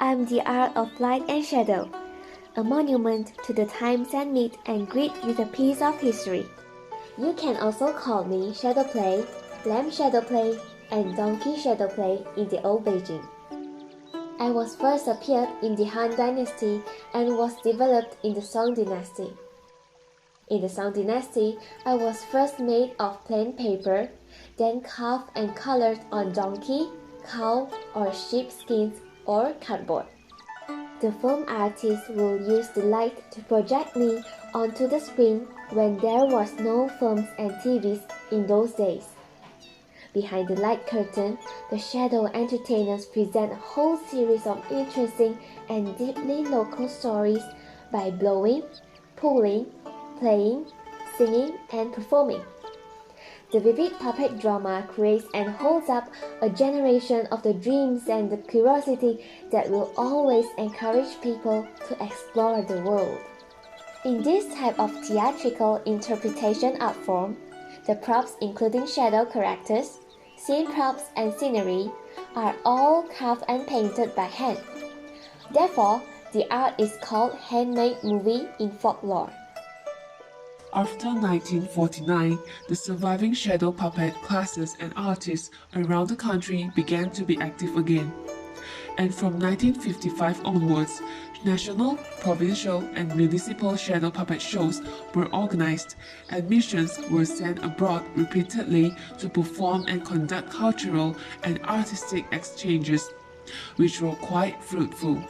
I'm the art of light and shadow, a monument to the times that meet and greet with a piece of history. You can also call me shadow play, lamb shadow play, and donkey shadow play in the old Beijing. I was first appeared in the Han Dynasty and was developed in the Song Dynasty. In the Song Dynasty, I was first made of plain paper, then carved and colored on donkey, cow, or sheep skins or cardboard. The foam artist will use the light to project me onto the screen when there was no phones and TVs in those days. Behind the light curtain, the shadow entertainers present a whole series of interesting and deeply local stories by blowing, pulling, playing, singing, and performing. The vivid puppet drama creates and holds up a generation of the dreams and the curiosity that will always encourage people to explore the world. In this type of theatrical interpretation art form, the props including shadow characters, scene props and scenery are all carved and painted by hand. Therefore, the art is called handmade movie in folklore. After 1949, the surviving shadow puppet classes and artists around the country began to be active again. And from 1955 onwards, national, provincial, and municipal shadow puppet shows were organized, and missions were sent abroad repeatedly to perform and conduct cultural and artistic exchanges, which were quite fruitful.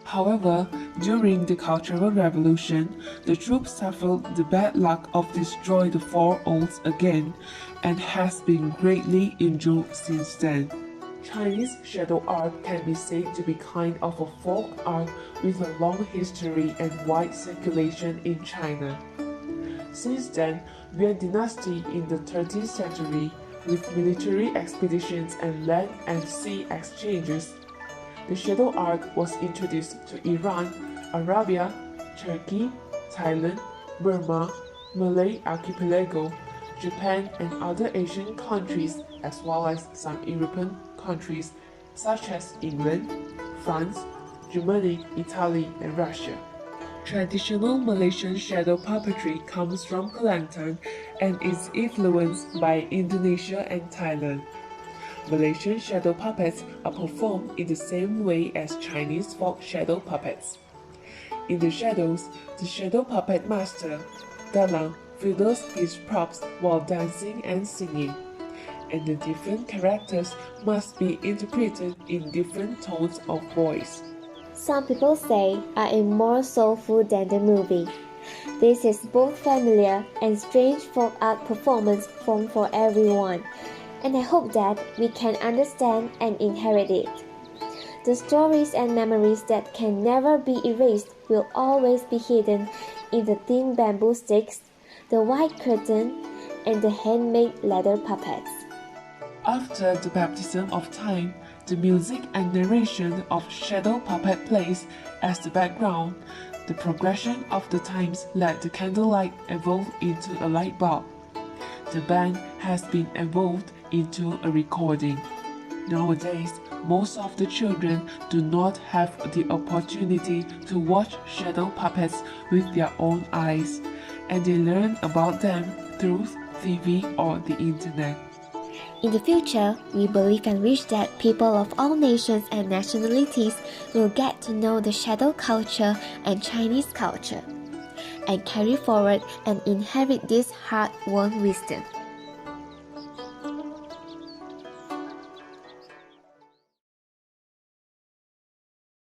However, during the Cultural Revolution, the troupe suffered the bad luck of destroying the four olds again, and has been greatly injured since then. Chinese shadow art can be said to be kind of a folk art with a long history and wide circulation in China. Since then, Yuan Dynasty in the 13th century, with military expeditions and land and sea exchanges, the shadow art was introduced to Iran, Arabia, Turkey, Thailand, Burma, Malay Archipelago, Japan, and other Asian countries, as well as some European countries such as England, France, Germany, Italy, and Russia. Traditional Malaysian shadow puppetry comes from Kelantan and is influenced by Indonesia and Thailand. Malaysian shadow puppets are performed in the same way as Chinese folk shadow puppets. In the shadows, the shadow puppet master, Dalang, fiddles his props while dancing and singing, and the different characters must be interpreted in different tones of voice. Some people say I am more soulful than the movie. This is both familiar and strange folk art performance form for everyone, and I hope that we can understand and inherit it. The stories and memories that can never be erased will always be hidden in the thin bamboo sticks, the white curtain, and the handmade leather puppets. After the baptism of time, the music and narration of shadow puppet plays as the background. The progression of the times let the candlelight evolve into a light bulb. The band has been evolved into a recording. Nowadays, most of the children do not have the opportunity to watch shadow puppets with their own eyes, and they learn about them through TV or the internet. In the future, we believe and wish that people of all nations and nationalities will get to know the shadow culture and Chinese culture, and carry forward and inherit this hard-won wisdom.